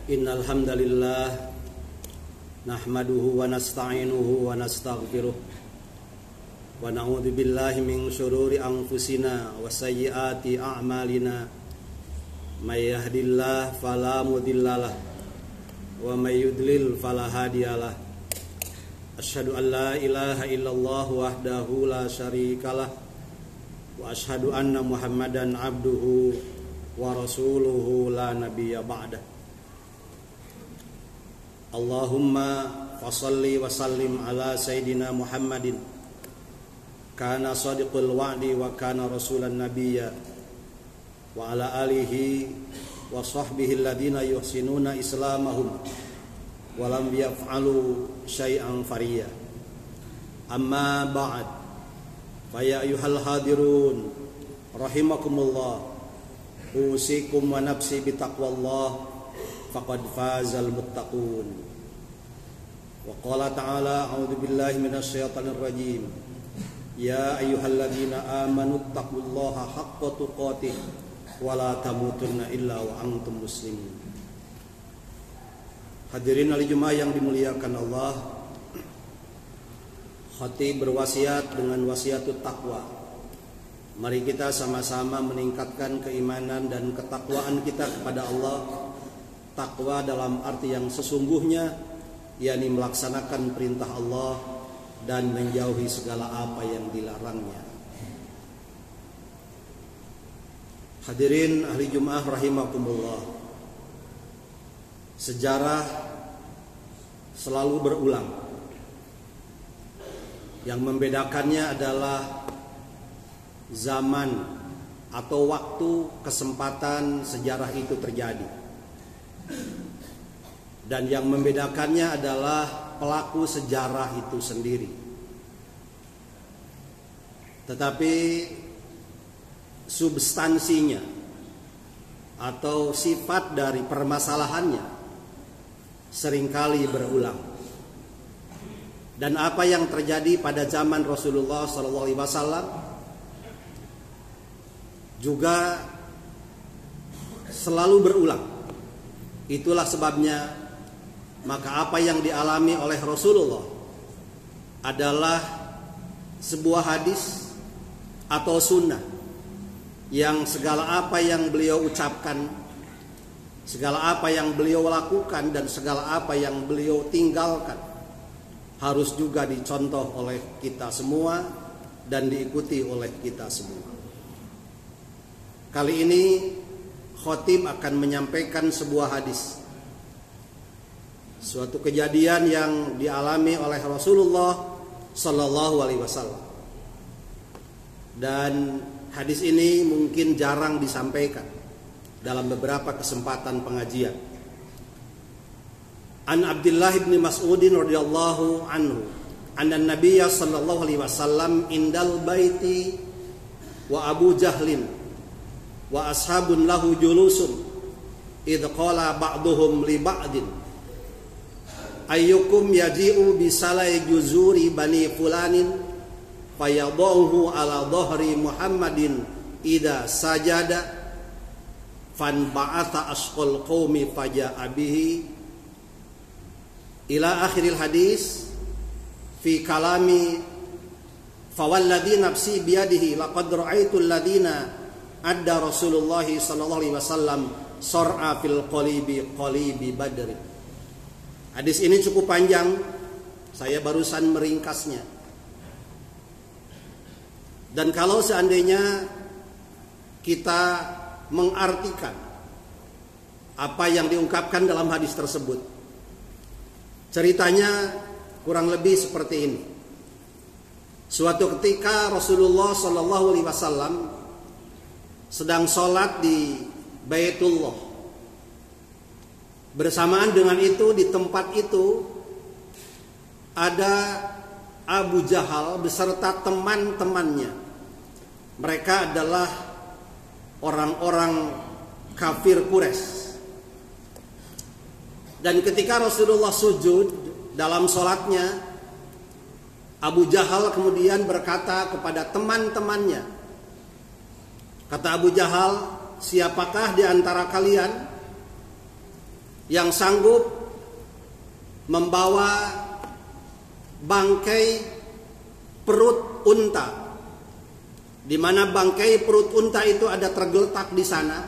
Innal hamdalillah nahmaduhu wa nasta'inuhu wa nastaghfiruh wa na'udzu billahi min syururi anfusina wa sayyiati a'malina may yahdihillahu fala mudhillalah wa may yudlil fala hadiyalah. Asyhadu an la ilaha illallah wahdahu la syarikalah wa asyhadu anna Muhammadan abduhu wa rasuluhu la nabiyya ba'dah. Allahumma fasalli wa sallim ala Sayyidina Muhammadin kana sadiqul wa'di wa kana rasulan nabiyya wa ala alihi wa sahbihi alladhina yuhsinuna islamahum wa lam yaf'alu syai'an fariya. Amma ba'd, fa ya ayyuhal hadirun rahimakumullah, usikum wa nafsi bitaqwallah faqad fazal muttaqun. Wa qala ta'ala a'udzu billahi minasy syaithanir rajim. Ya ayyuhalladzina amanu taqullaha haqqa tuqatih wa la tamutunna illa wa antum muslimun. Hadirin al Jumat yang dimuliakan Allah, khatib berwasiat dengan wasiatut taqwa. Mari kita sama-sama meningkatkan keimanan dan ketakwaan kita kepada Allah. Takwa dalam arti yang sesungguhnya, yakni melaksanakan perintah Allah dan menjauhi segala apa yang dilarangnya. Hadirin ahli Jumat rahimakumullah, sejarah selalu berulang. Yang membedakannya adalah zaman atau waktu kesempatan sejarah itu terjadi. Dan yang membedakannya adalah pelaku sejarah itu sendiri. Tetapi substansinya atau sifat dari permasalahannya seringkali berulang. Dan apa yang terjadi pada zaman Rasulullah SAW juga selalu berulang. Itulah sebabnya maka apa yang dialami oleh Rasulullah adalah sebuah hadis atau sunnah yang segala apa yang beliau ucapkan, segala apa yang beliau lakukan, dan segala apa yang beliau tinggalkan harus juga dicontoh oleh kita semua dan diikuti oleh kita semua. Kali ini khatib akan menyampaikan sebuah hadis, suatu kejadian yang dialami oleh Rasulullah Sallallahu Alaihi Wasallam, dan hadis ini mungkin jarang disampaikan dalam beberapa kesempatan pengajian. An Abdullah bin Mas'udin radhiyallahu anhu, anna Nabiyya sallallahu alaihi wasallam indal baiti wa Abu Jahlin wa ashabun lahu julusun idh qala ba'duhum li ba'din ayyukum yaji'u bisalai juzuri bani fulanin fayadahu ala dhahri Muhammadin idza sajada fan ba'atha asqal qaumi faja'a bihi ila akhiril hadis fi kalami fawalladhi nafsi biyadihi laqad ra'aitul ladina adda Rasulullah sallallahu alaihi wasallam sar'a fil qalibi badri. Hadis ini cukup panjang, saya barusan meringkasnya. Dan kalau seandainya kita mengartikan apa yang diungkapkan dalam hadis tersebut. Ceritanya kurang lebih seperti ini. Suatu ketika Rasulullah Shallallahu Alaihi Wasallam sedang sholat di Baitullah. Bersamaan dengan itu, di tempat itu ada Abu Jahal beserta teman-temannya. Mereka adalah orang-orang kafir Quraisy. Dan ketika Rasulullah sujud dalam sholatnya, Abu Jahal kemudian berkata kepada teman-temannya, kata Abu Jahal, siapakah di antara kalian yang sanggup membawa bangkai perut unta, di mana bangkai perut unta itu ada tergeletak di sana,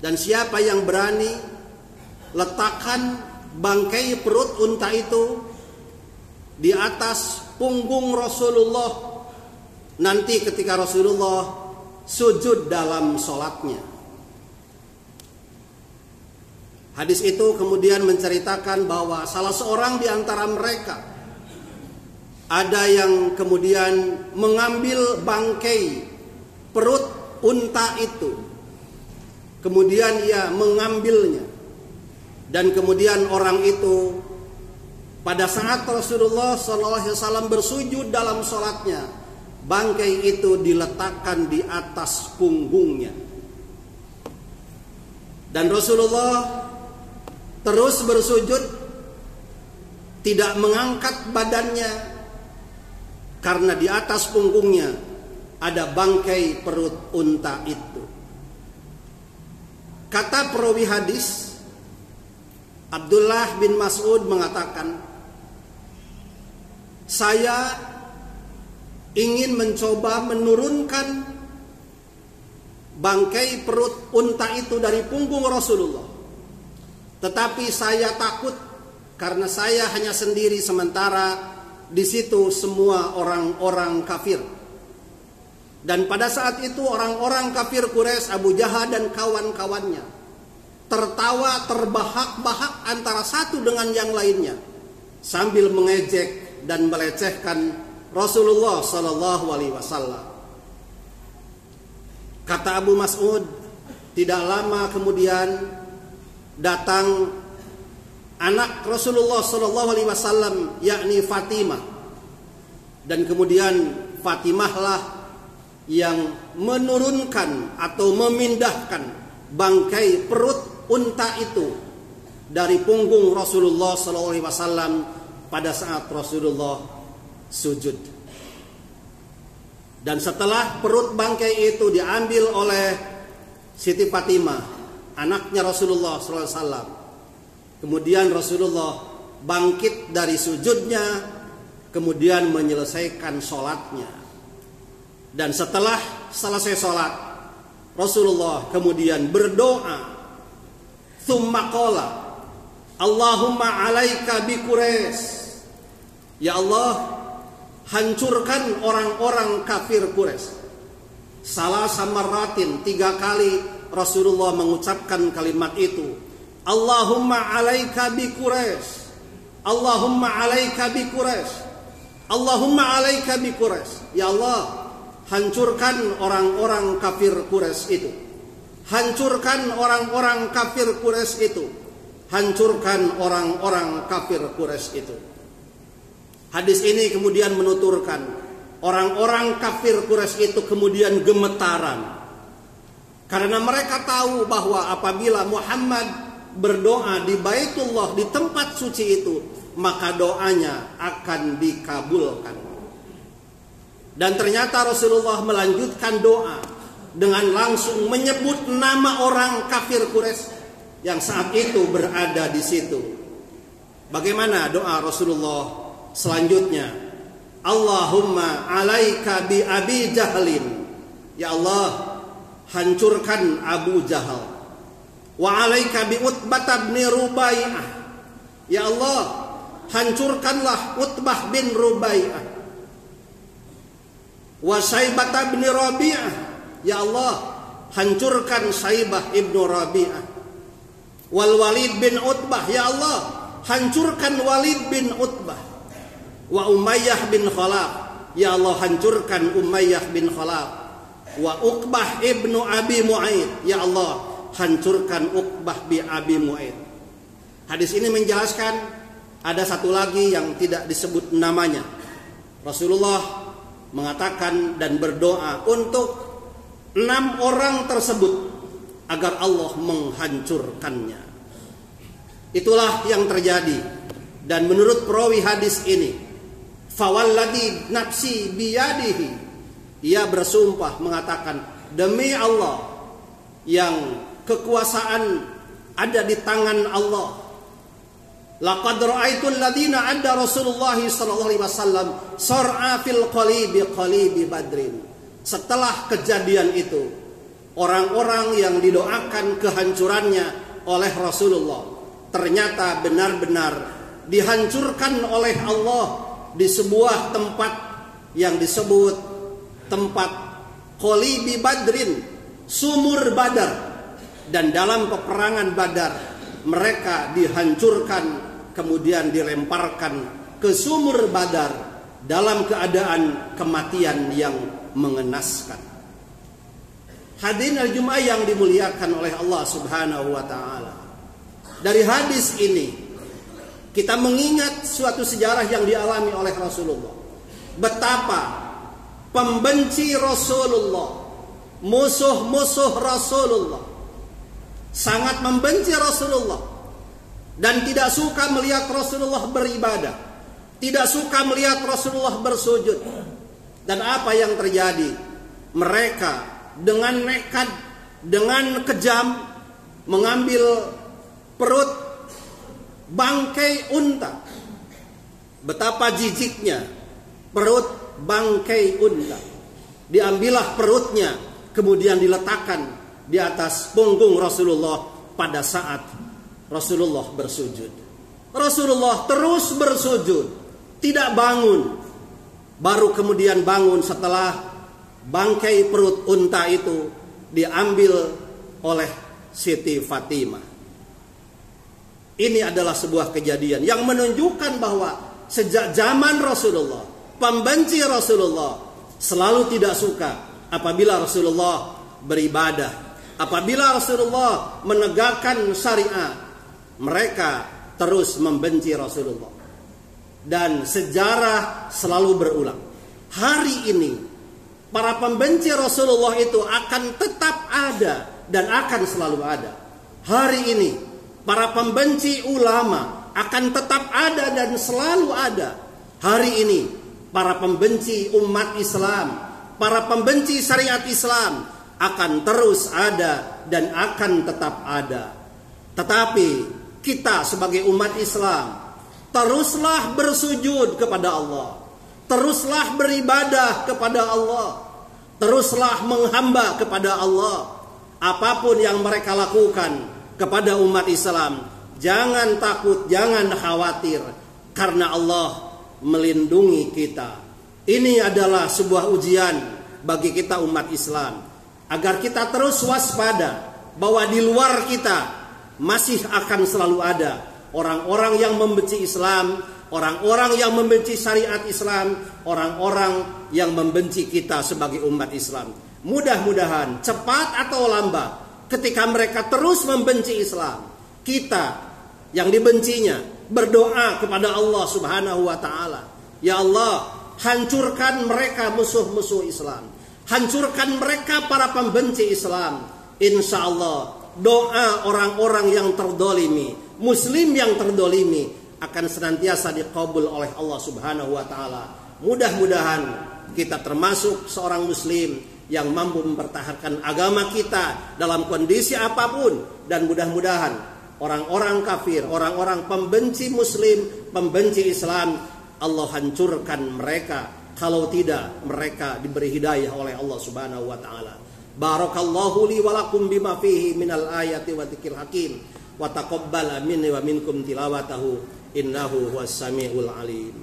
dan siapa yang berani letakkan bangkai perut unta itu di atas punggung Rasulullah nanti ketika Rasulullah sujud dalam sholatnya. Hadis itu kemudian menceritakan bahwa salah seorang di antara mereka ada yang kemudian mengambil bangkai perut unta itu, kemudian ia mengambilnya, dan kemudian orang itu pada saat Rasulullah SAW bersujud dalam sholatnya, bangkai itu diletakkan di atas punggungnya. Dan Rasulullah terus bersujud, tidak mengangkat badannya, karena di atas punggungnya ada bangkai perut unta itu. Kata perawi hadis, Abdullah bin Mas'ud mengatakan, saya ingin mencoba menurunkan bangkai perut unta itu dari punggung Rasulullah, tetapi saya takut karena saya hanya sendiri, sementara di situ semua orang-orang kafir. Dan pada saat itu orang-orang kafir Quraisy, Abu Jahal dan kawan-kawannya tertawa terbahak-bahak antara satu dengan yang lainnya sambil mengejek dan melecehkan Rasulullah Sallallahu Alaihi Wasallam. Kata Abu Mas'ud, tidak lama kemudian datang anak Rasulullah Sallallahu Alaihi Wasallam, yakni Fatimah, dan kemudian Fatimahlah yang menurunkan atau memindahkan bangkai perut unta itu dari punggung Rasulullah Sallallahu Alaihi Wasallam pada saat Rasulullah sujud. Dan setelah perut bangkai itu diambil oleh Siti Fatimah, anaknya Rasulullah Sallallahu Alaihi Wasallam, kemudian Rasulullah bangkit dari sujudnya, kemudian menyelesaikan sholatnya. Dan setelah selesai sholat, Rasulullah kemudian berdoa, tsumma qala, Allahumma alaika bi Quraisy. Ya Allah, hancurkan orang-orang kafir Quraisy. Salah samaratin, 3 kali Rasulullah mengucapkan kalimat itu. Allahumma alaika bi Quraisy. Allahumma alaika bi Quraisy. Allahumma alaika bi Quraisy. Ya Allah, hancurkan orang-orang kafir Quraisy itu. Hancurkan orang-orang kafir Quraisy itu. Hancurkan orang-orang kafir Quraisy itu. Hadis ini kemudian menuturkan, orang-orang kafir Quraisy itu kemudian gemetaran, karena mereka tahu bahwa apabila Muhammad berdoa di Baitullah, di tempat suci itu, maka doanya akan dikabulkan. Dan ternyata Rasulullah melanjutkan doa dengan langsung menyebut nama orang kafir Quraisy yang saat itu berada di situ. Bagaimana doa Rasulullah selanjutnya? Allahumma alaika bi Abi Jahlin. Ya Allah, hancurkan Abu Jahal. Wa alaika bi Utbah bin Rubai'ah. Ya Allah, hancurkanlah Utbah bin Rubai'ah. Wa Syaibah bin Rabi'ah. Ya Allah, hancurkan Syaibah ibnu Rabi'ah. Wal Walid bin Utbah, ya Allah, hancurkan Walid bin Utbah. Wa Umayyah bin Khalaf, ya Allah, hancurkan Umayyah bin Khalaf. Wa Uqbah ibnu Abi Mu'aid, ya Allah, hancurkan Uqbah bin Abi Mu'aid. Hadis ini menjelaskan ada satu lagi yang tidak disebut namanya. Rasulullah mengatakan dan berdoa untuk 6 orang tersebut agar Allah menghancurkannya. Itulah yang terjadi. Dan menurut perawi hadis ini, fawalladzi nafsi biyadihi, ia bersumpah mengatakan, demi Allah yang kekuasaan ada di tangan Allah, laqad ra'aitul ladzina adda Rasulullah sallallahu alaihi wasallam sar'a fil qalibi badrin. Setelah kejadian itu, orang-orang yang didoakan kehancurannya oleh Rasulullah ternyata benar-benar dihancurkan oleh Allah di sebuah tempat yang disebut tempat Qalibi Badrin, sumur Badar. Dan dalam peperangan Badar mereka dihancurkan, kemudian dilemparkan ke sumur Badar dalam keadaan kematian yang mengenaskan. Hadirin al-Jum'ah yang dimuliakan oleh Allah Subhanahu wa taala. Dari hadis ini kita mengingat suatu sejarah yang dialami oleh Rasulullah. Betapa pembenci Rasulullah, musuh-musuh Rasulullah sangat membenci Rasulullah dan tidak suka melihat Rasulullah beribadah, tidak suka melihat Rasulullah bersujud. Dan apa yang terjadi? Mereka dengan nekat, dengan kejam mengambil perut bangkai unta. Betapa jijiknya perut bangkai unta. Diambillah perutnya, kemudian diletakkan di atas punggung Rasulullah pada saat Rasulullah bersujud. Rasulullah terus bersujud, tidak bangun. Baru kemudian bangun setelah bangkai perut unta itu diambil oleh Siti Fatimah. Ini adalah sebuah kejadian yang menunjukkan bahwa sejak zaman Rasulullah, pembenci Rasulullah selalu tidak suka apabila Rasulullah beribadah, apabila Rasulullah menegakkan syariat. Mereka terus membenci Rasulullah. Dan sejarah selalu berulang. Hari ini para pembenci Rasulullah itu akan tetap ada dan akan selalu ada. Hari ini para pembenci ulama akan tetap ada dan selalu ada. Hari ini para pembenci umat Islam, para pembenci syariat Islam akan terus ada dan akan tetap ada. Tetapi kita sebagai umat Islam teruslah bersujud kepada Allah, teruslah beribadah kepada Allah, teruslah menghamba kepada Allah. Apapun yang mereka lakukan kepada umat Islam, jangan takut, jangan khawatir, karena Allah melindungi kita. Ini adalah sebuah ujian bagi kita umat Islam, agar kita terus waspada bahwa di luar kita masih akan selalu ada orang-orang yang membenci Islam, orang-orang yang membenci syariat Islam, orang-orang yang membenci kita sebagai umat Islam. Mudah-mudahan cepat atau lambat, ketika mereka terus membenci Islam, kita yang dibencinya berdoa kepada Allah Subhanahu wa taala, ya Allah, hancurkan mereka musuh-musuh Islam, hancurkan mereka para pembenci Islam. Insya Allah doa orang-orang yang terdolimi, Muslim yang terdolimi akan senantiasa dikabul oleh Allah Subhanahu wa taala. Mudah-mudahan kita termasuk seorang Muslim yang mampu mempertahankan agama kita dalam kondisi apapun, dan mudah-mudahan orang-orang kafir, orang-orang pembenci Muslim, pembenci Islam, Allah hancurkan mereka. Kalau tidak, mereka diberi hidayah oleh Allah Subhanahu wa taala. Barakallahu li wa lakum bima fihi minal ayati wa dzikril hakim. Wa taqabbal minni wa minkum tilawatahu innahu huwas samiul alim.